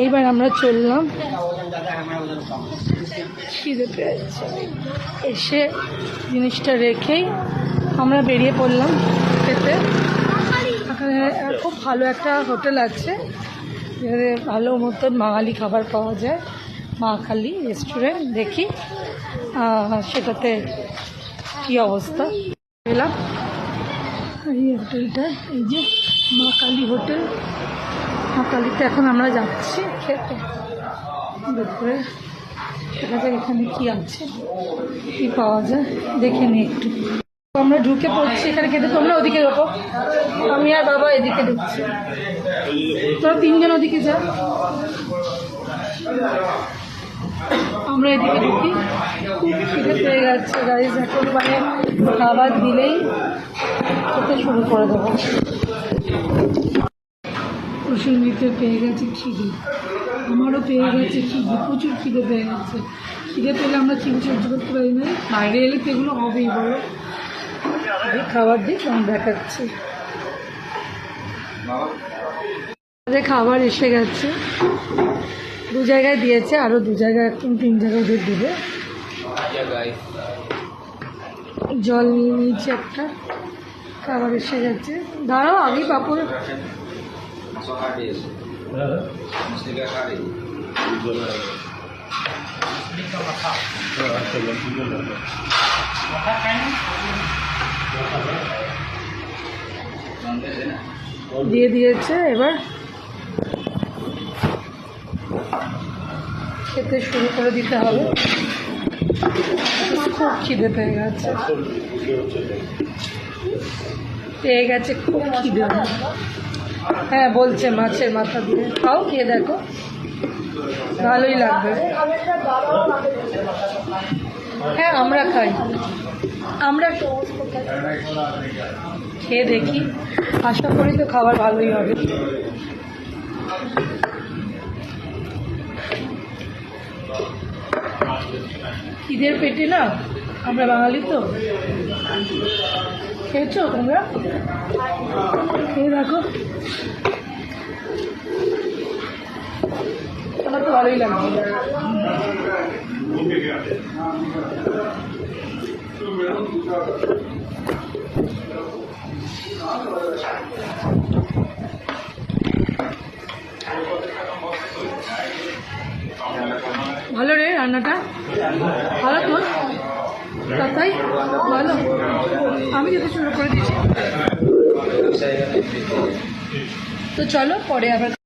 এইবার আমরা চললাম, খিদে পেয়েছে, এসে জিনিসটা রেখেই আমরা বেরিয়ে পড়লাম খেতে। এখানে খুব ভালো একটা হোটেল আছে যেখানে ভালো মতন বাঙালি খাবার পাওয়া যায়, মা কালী রেস্টুরেন্ট। দেখি সেটাতে কি অবস্থা। এলাম এই হোটেলটা, এই যে মা কালী হোটেল। মা কালীতে এখন আমরা যাচ্ছি খেতে। দুপুরে দেখা যাক এখানে কি আছে, কি পাওয়া যায়, দেখে নিই একটু। আমরা ঢুকে পড়ছি এখানে খেতে। তোমরা ওদিকে ঢোকো, আমি আর বাবা এদিকে ঢুকছি। তোরা তিনজন ওদিকে যা, আমরা এদিকে ঢুকি। খুব খিদে পেয়ে গেছে গাইজ, এখন মানে খাবার দিলেই খেতে শুরু করে দেবো। প্রসেনজিতে পেয়ে গেছে খিদে, আমারও পেয়ে গেছে খিদে, প্রচুর খিদে পেয়ে গেছে। খিদে পেলে আমরা খিদে সহ্য করতে পারি না, বাইরে এলে তো এগুলো হবেই। বলো খাবার দিই আমি দেখাচ্ছি। খাবার এসে গেছে, দু জায়গায় দিয়েছে, আরও দু জায়গায়, এখন 3 জায়গায় ওদের দেবে। জল নিয়ে নিয়েছি একটা, খাবার এসে গেছে। দাঁড়াও আগেই পাপড়। দিয়ে দিয়েছে, এবার খেতে শুরু করে দিতে হবে। খুব খিদে পেয়ে গেছে, খুব খিদে। হ্যাঁ বলছে মাছের মাথা দিয়ে খাও, খেয়ে দেখো, ভালোই লাগবে। হ্যাঁ আমরা খাই, আমরা খেয়ে দেখি, আশা করি তো খাবার ভালোই হবে। খিদের পেটে না, আমরা বাঙালি তো। খেয়েছো তোমরা? খেয়ে দেখো, আমার তো ভালোই লাগবে। ভালো রে রান্নাটা, ভালো তো তাই ভালো। আমি যেতে শুরু করে দিচ্ছি, তো চলো পরে আবার।